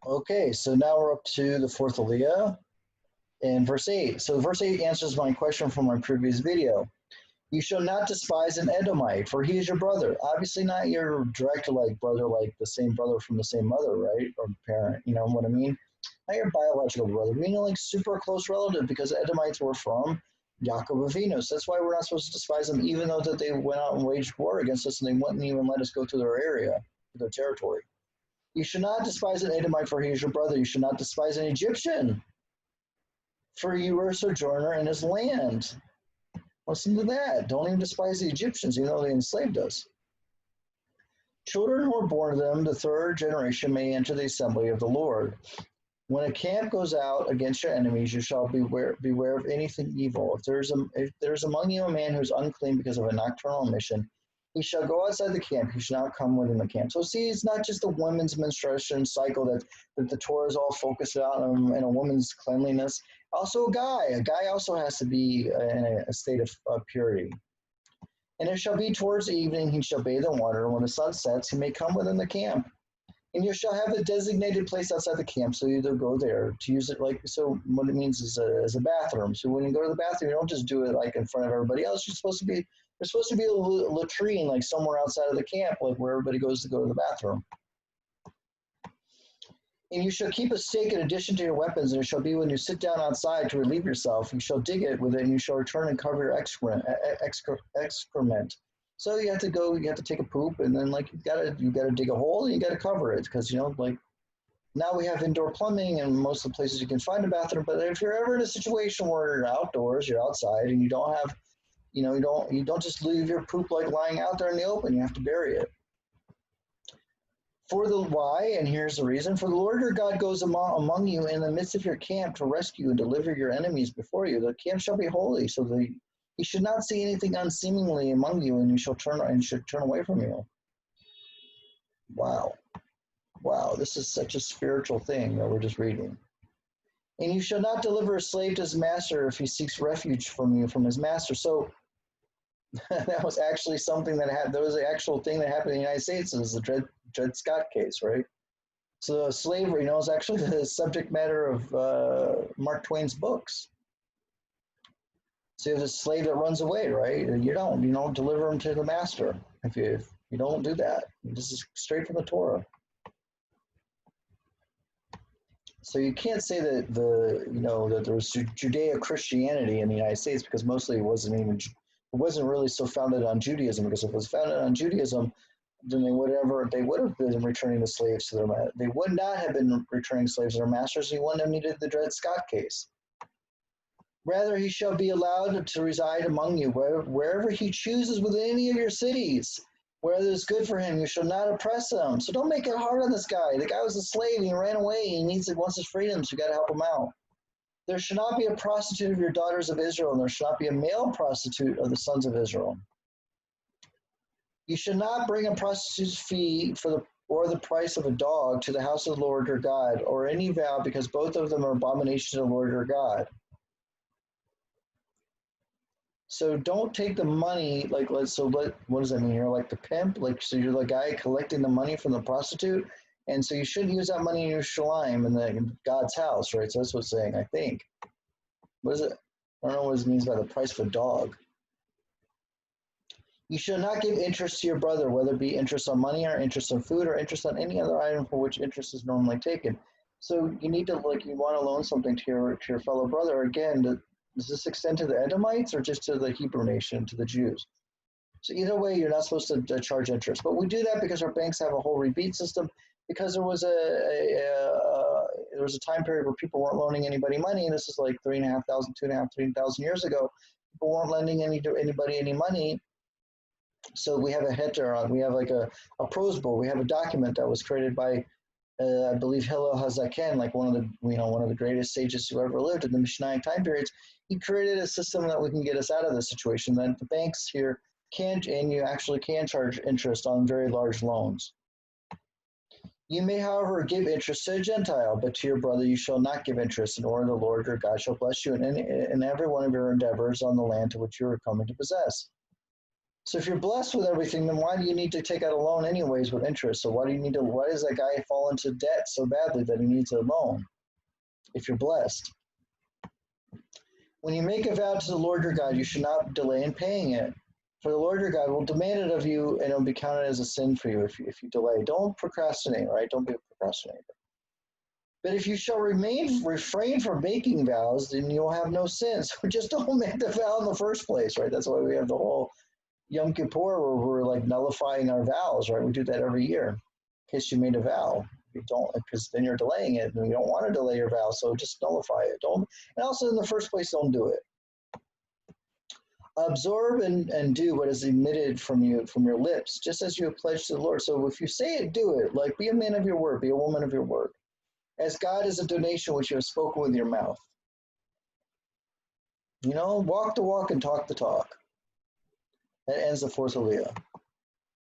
Okay, so now we're up to the fourth aliyah in verse 8. So verse 8 answers my question from my previous video. You shall not despise an Edomite, for he is your brother. Obviously not your direct like brother, like the same brother from the same mother, right? Or parent, you know what I mean? Not your biological brother, being like super close relative because the Edomites were from Yaakov Avinu. So that's why we're not supposed to despise them, even though that they went out and waged war against us and they wouldn't even let us go to their area, to their territory. You should not despise an Edomite, for he is your brother. You should not despise an Egyptian, for you were a sojourner in his land. Listen to that. Don't even despise the Egyptians, even though they enslaved us. Children who are born to them, the third generation, may enter the assembly of the Lord. When a camp goes out against your enemies, you shall beware of anything evil. If there's among you a man who is unclean because of a nocturnal emission, he shall go outside the camp. He shall not come within the camp. So see, it's not just the women's menstruation cycle that the Torah is all focused on and a woman's cleanliness. Also a guy also has to be in a state of purity. And it shall be towards the evening he shall bathe in water. When the sun sets, he may come within the camp. And you shall have a designated place outside the camp, so you either go there to use it like, so what it means is a bathroom. So when you go to the bathroom, you don't just do it like in front of everybody else. There's supposed to be a latrine like somewhere outside of the camp, like where everybody goes to go to the bathroom. And you shall keep a stake in addition to your weapons, and it shall be when you sit down outside to relieve yourself, you shall dig it with it, and you shall return and cover your excrement. So you have to take a poop, and then like you gotta dig a hole, and you gotta cover it, because like now we have indoor plumbing, and most of the places you can find a bathroom. But if you're ever in a situation where you're outdoors, you're outside, and you don't have, you don't just leave your poop like lying out there in the open. You have to bury it. For the why, and here's the reason: for the Lord your God goes among you in the midst of your camp to rescue and deliver your enemies before you. The camp shall be holy, so you should not see anything unseemly among you, and you should turn away from you. Wow, this is such a spiritual thing that we're just reading. And you shall not deliver a slave to his master if he seeks refuge from you from his master. So that was actually something that happened. There was an actual thing that happened in the United States. It was the Dred Scott case, right? So slavery, is actually the subject matter of Mark Twain's books. So you have a slave that runs away, right? You don't deliver him to the master. If you don't do that, this is straight from the Torah. So you can't say that that there was Judeo-Christianity in the United States, because mostly it wasn't really so founded on Judaism. Because if it was founded on Judaism, then they would have been returning the slaves to their. They would not have been returning slaves to their masters. He wouldn't have needed the Dred Scott case. Rather, he shall be allowed to reside among you wherever he chooses within any of your cities. Whether it's good for him, you shall not oppress him. So don't make it hard on this guy. The guy was a slave. He ran away. He wants his freedom, so you got to help him out. There shall not be a prostitute of your daughters of Israel, and there shall not be a male prostitute of the sons of Israel. You shall not bring a prostitute's fee or the price of a dog to the house of the Lord your God, or any vow, because both of them are abominations to the Lord your God. So don't take the money, what does that mean? You're like the pimp, so you're the guy collecting the money from the prostitute, and so you shouldn't use that money in your shalim in God's house, right? So that's what it's saying, I think. What is it? I don't know what it means by the price of a dog. You shall not give interest to your brother, whether it be interest on money or interest on food or interest on any other item for which interest is normally taken. So you need to, you want to loan something to your fellow brother. Again, does this extend to the Edomites or just to the Hebrew nation, to the Jews? So either way, you're not supposed to charge interest. But we do that because our banks have a whole rebate system, because there was a time period where people weren't loaning anybody money, and this is like 3,000 years ago. People weren't lending anybody any money. So we have a heter, we have like a prose book, we have a document that was created by I believe Hillel Hazaken, one of the greatest sages who ever lived in the Mishnaic time periods. He created a system that we can get us out of this situation. That the banks here you actually can charge interest on very large loans. You may, however, give interest to a Gentile, but to your brother you shall not give interest, in order the Lord your God shall bless you in every one of your endeavors on the land to which you are coming to possess. So if you're blessed with everything, then why do you need to take out a loan anyways with interest? So why does that guy fall into debt so badly that he needs a loan if you're blessed? When you make a vow to the Lord your God, you should not delay in paying it. For the Lord your God will demand it of you, and it will be counted as a sin for you if you delay. Don't procrastinate, right? Don't be a procrastinator. But if you shall refrain from making vows, then you'll have no sin. So just don't make the vow in the first place, right? That's why we have the whole Yom Kippur where we're like nullifying our vows, right? We do that every year in case you made a vow. You don't, because then you're delaying it, and you don't want to delay your vow, so just nullify it. Don't, and also in the first place, don't do it. Absorb and do what is emitted from your lips, just as you have pledged to the Lord. So if you say it, do it. Like, be a man of your word, be a woman of your word. As God is a donation which you have spoken with your mouth. You know, walk the walk and talk the talk. That ends the fourth aliyah.